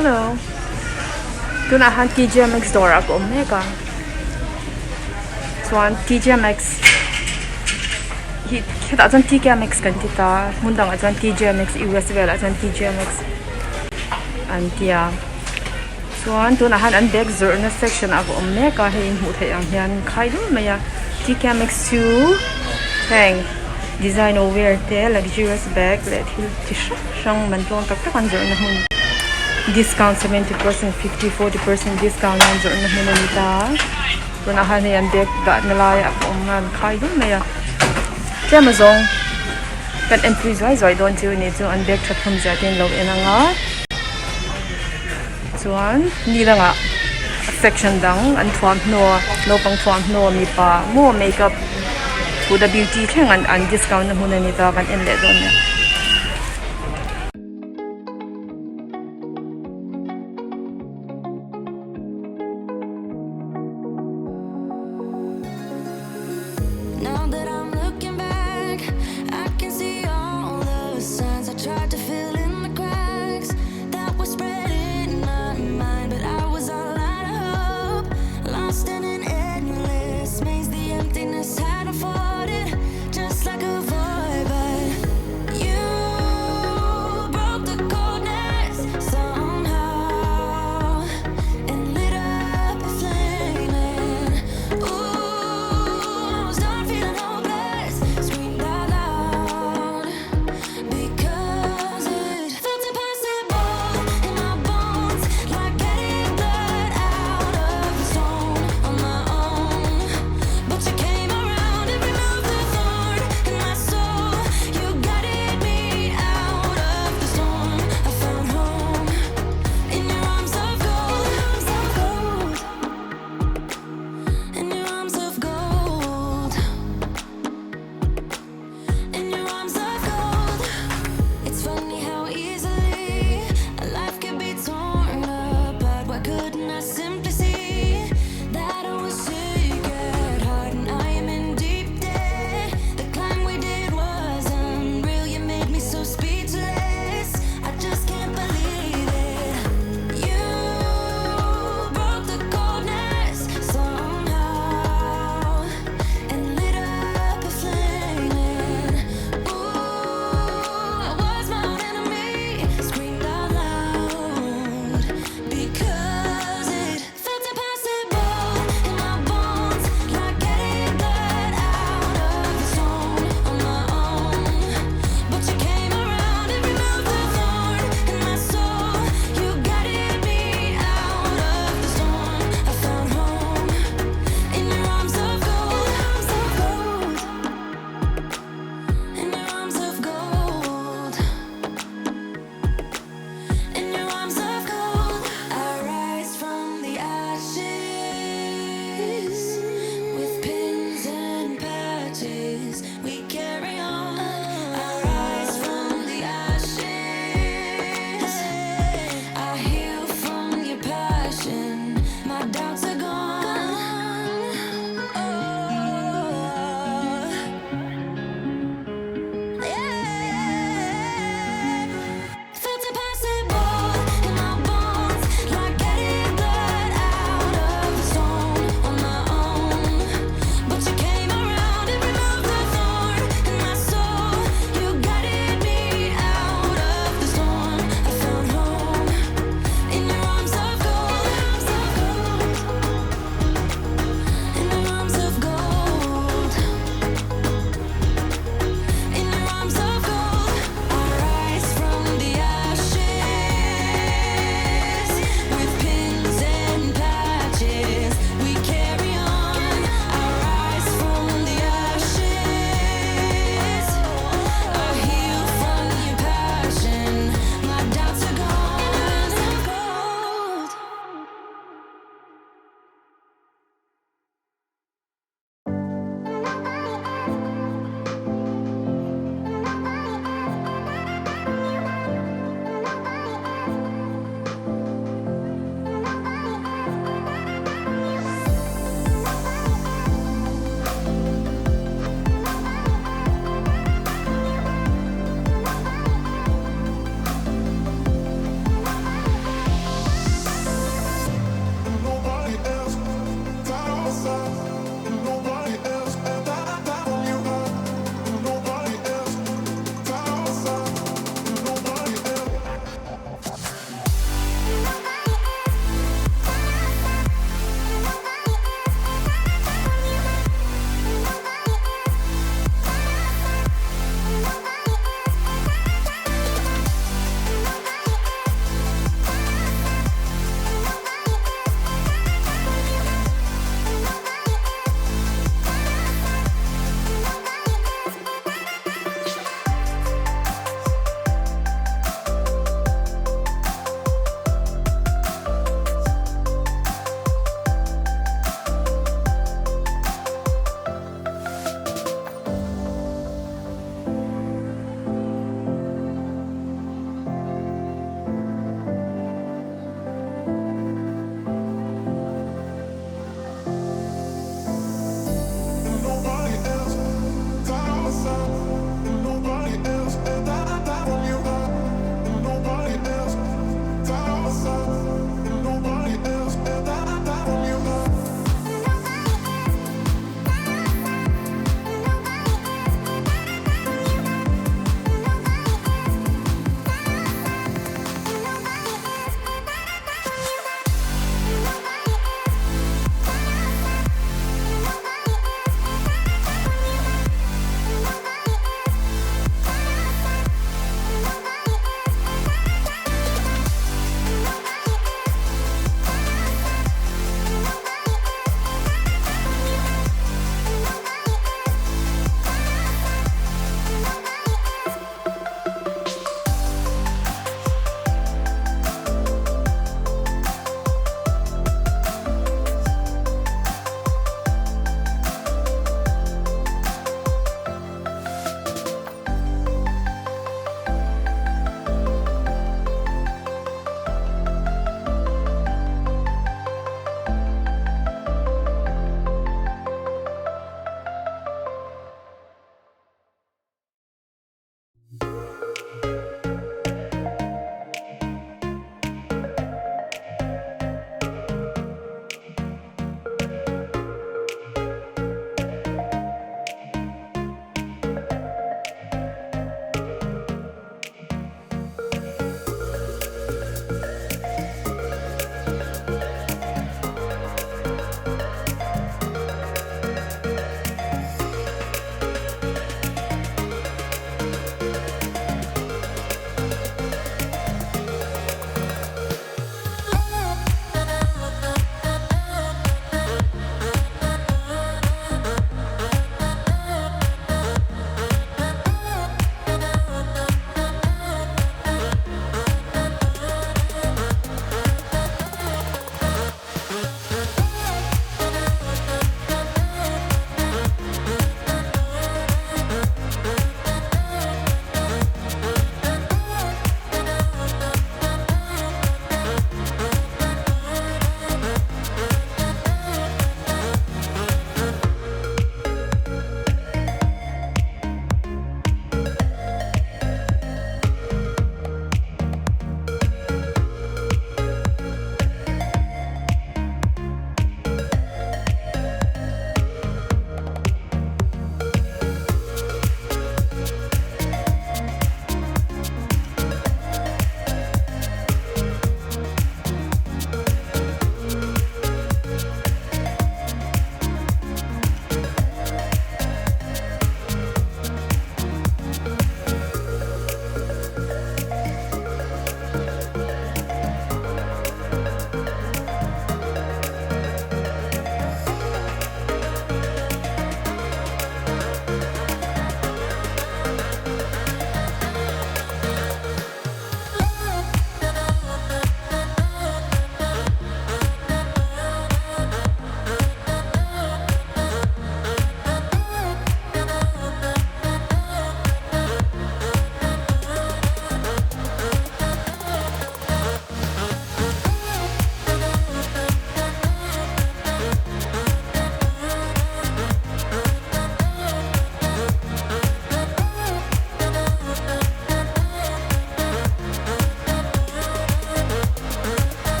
Hello. Tuna han TJ Maxx door ako mega. Chuan TJ Maxx hi kheta chan TJ Maxx kan tita mundang chan TJ Maxx US vel chan TJ Maxx antia. Chuan tuna han an bag zur na section ako mega he mu the ang hian khai dum maya TJ Maxx 2 hang designer wear te luxurious bag let hil tish shang man tong tak tak an zur na hun discount 70%, 50, 40% discount on zur na hun nita. Tuna han yan bag da na la ya ko ngan khai dum maya Amazon kan entries wise I don't you need to unbag chat from zatin lo enanga chuan ni langa section dang an thuam no lo pang thuam no mi pa mo makeup to the beauty theng an discount na hun ni ta kan en le don ya Now that I'm looking back, I can see all the signs I tried to fill in the cracks that were spread in my mind, but I was all out of hope, lost in an endless maze. The emptiness had unfolded just like a void, but you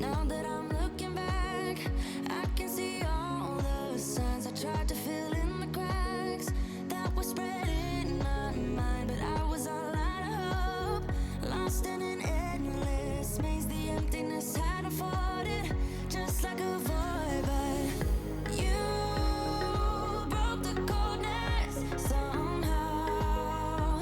Now that I'm looking back, I can see all the signs I tried to fill in the cracks that were spreading in my mind, but I was all out of hope, lost in an endless maze. The emptiness had unfolded just like a void, but you broke the coldness somehow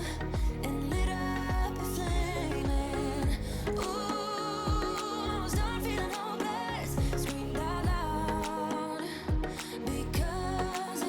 and lit up a flame. And ooh, I was done feeling hopeless, screamed out loud because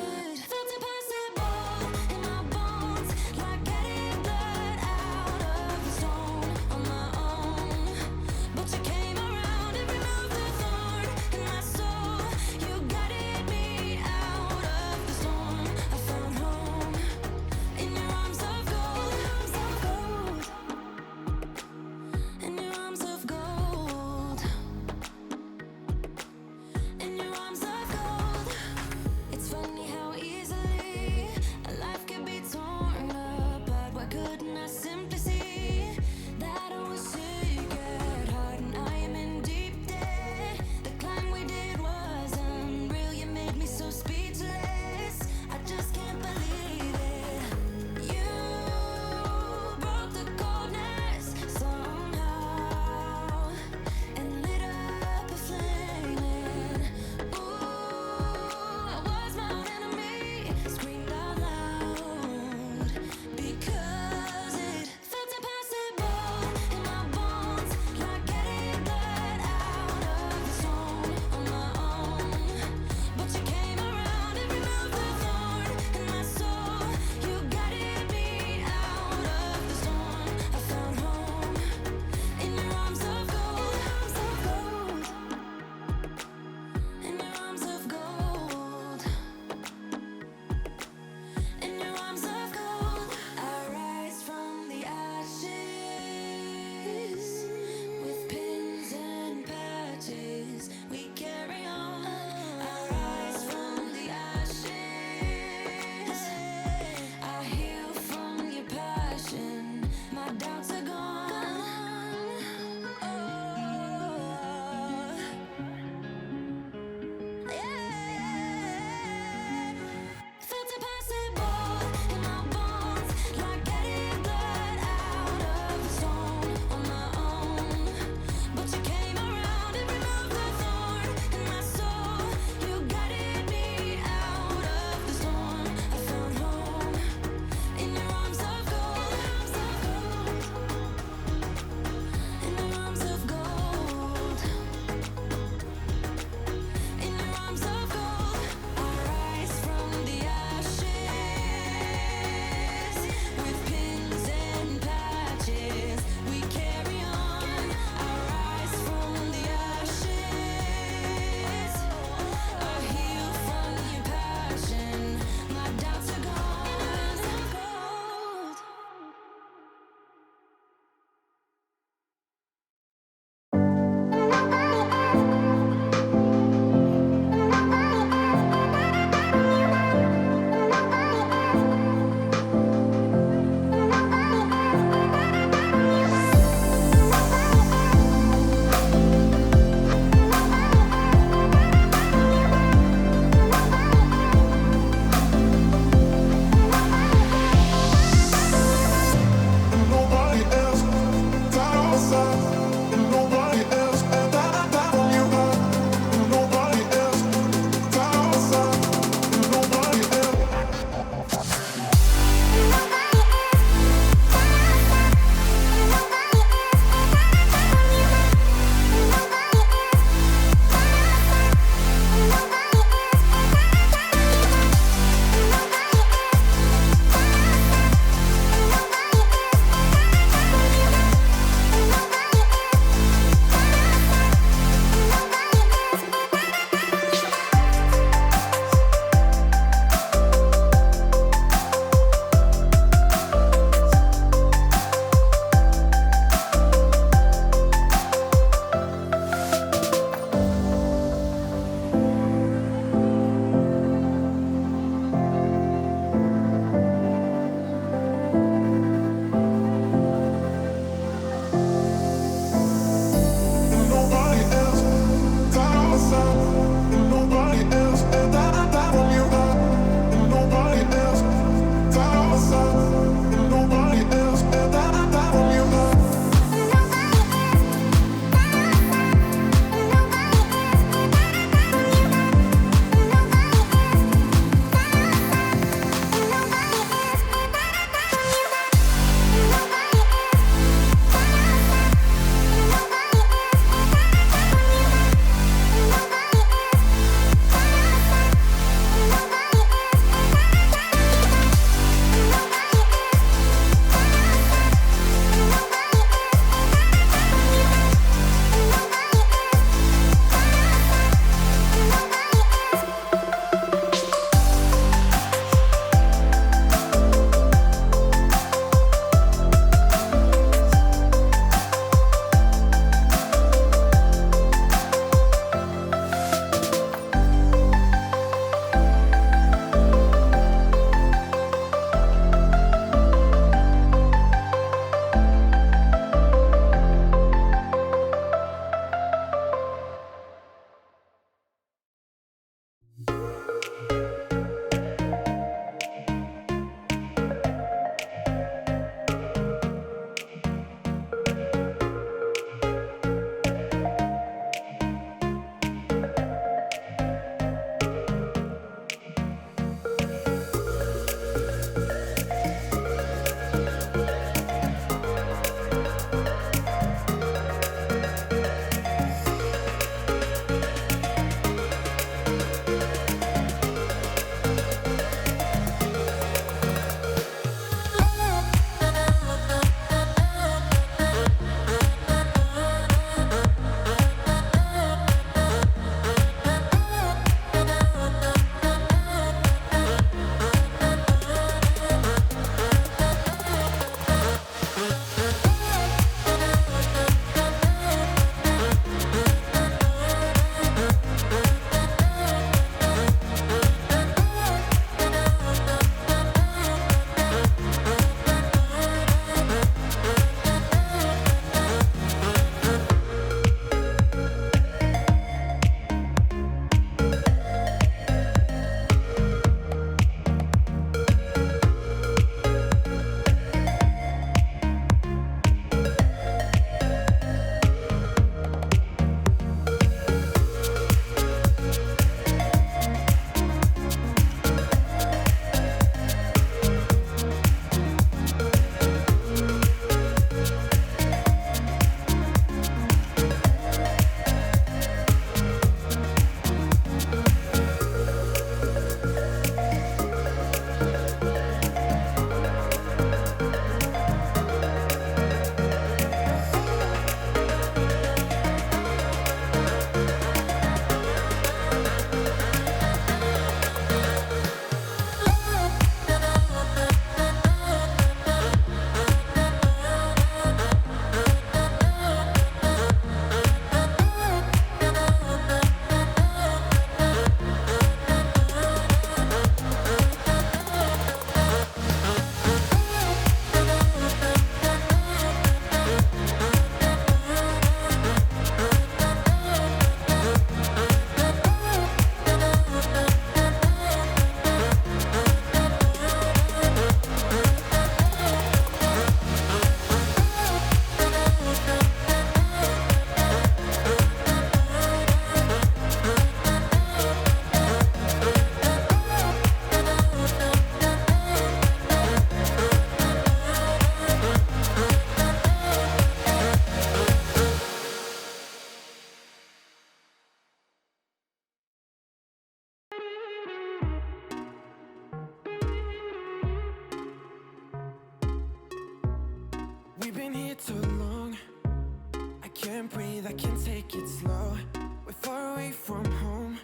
I can take it slow. We're far away from home,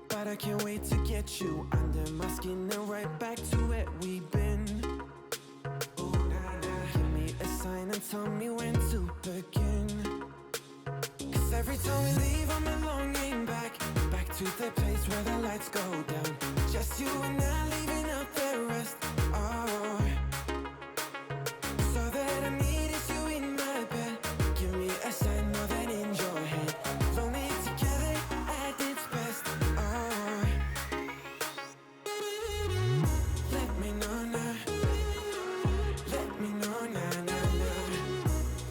but I can't wait to get you under my skin and right back to where we've been. Oh, nah, nah. Give me a sign and tell me when to begin. Cause every time we leave I'm longing back to the place where the lights go down. Just you and I leaving out the rest. Oh, so that I need is you in my bed. Give me a sign more than in your head. Lonely together at its best. Oh, let me know now. Let me know now, now, now.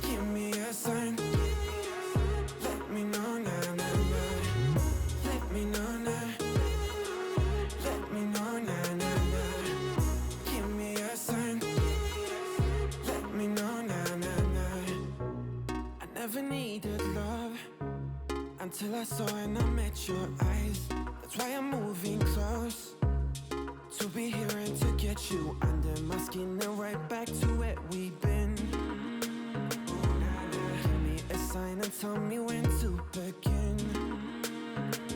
Give me a sign. Let me know now, now, now. Let me know now. Let me know now, now, now. Give me a sign. Let me know now, now, now. I never needed love until I saw and I met your eyes. That's why I'm moving close, to be here and to get you under my skin and right back to where we've been. Give me a sign and tell me when to begin.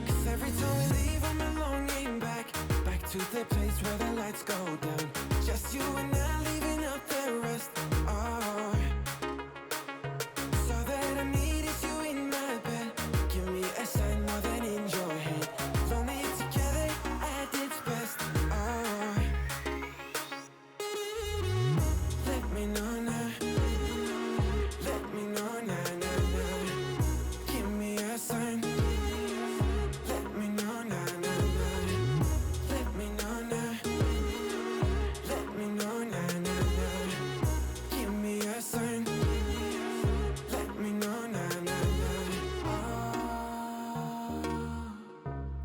Cause every time we leave I'm longing back to the place where the lights go down. Just you and I leaving out the rest. Oh, so that I need is you in my bed. Give me a sign more than in your head. Lonely together at its best. Oh, let me know now. Let me know now, now, now. Give me a sign. Let me know now, now, now. Let me know now. Let me know now, now, now. Give me a sign. Let me know now, now, now. Oh,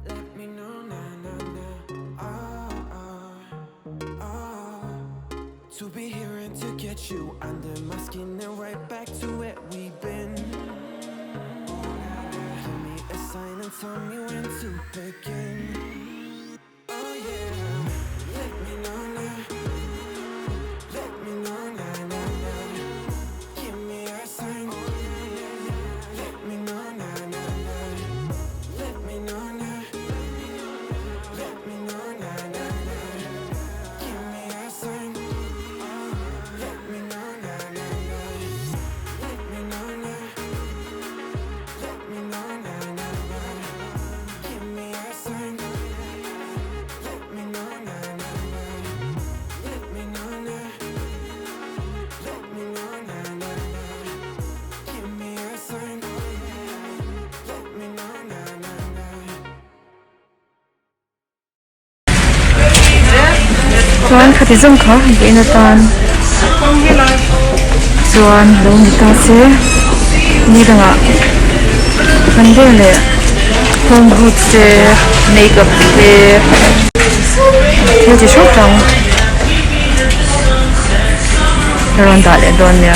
let me know now, now, now. Oh, oh, oh. To be here and to get you under my skin and right back to where we've been. Give me a sign and tell me when to begin. Oh yeah, let me know now. Let me know now, now, now. Give me a sign. Let me know now, now, now. Let me know now. Let me know now, now, now. Give me a sign. Let me know now, now, now. Let me know now. Let me know now, now, now. Give me a sign. Let me know now, now, now. Let me know now. Let me know now, now, now. Give me a sign. Let me know now, now, now. Chuan khati zum kha beina tan chuan lo ni ta se ni ranga mande le home goods se makeup se ye ji shop tang ron da le don ya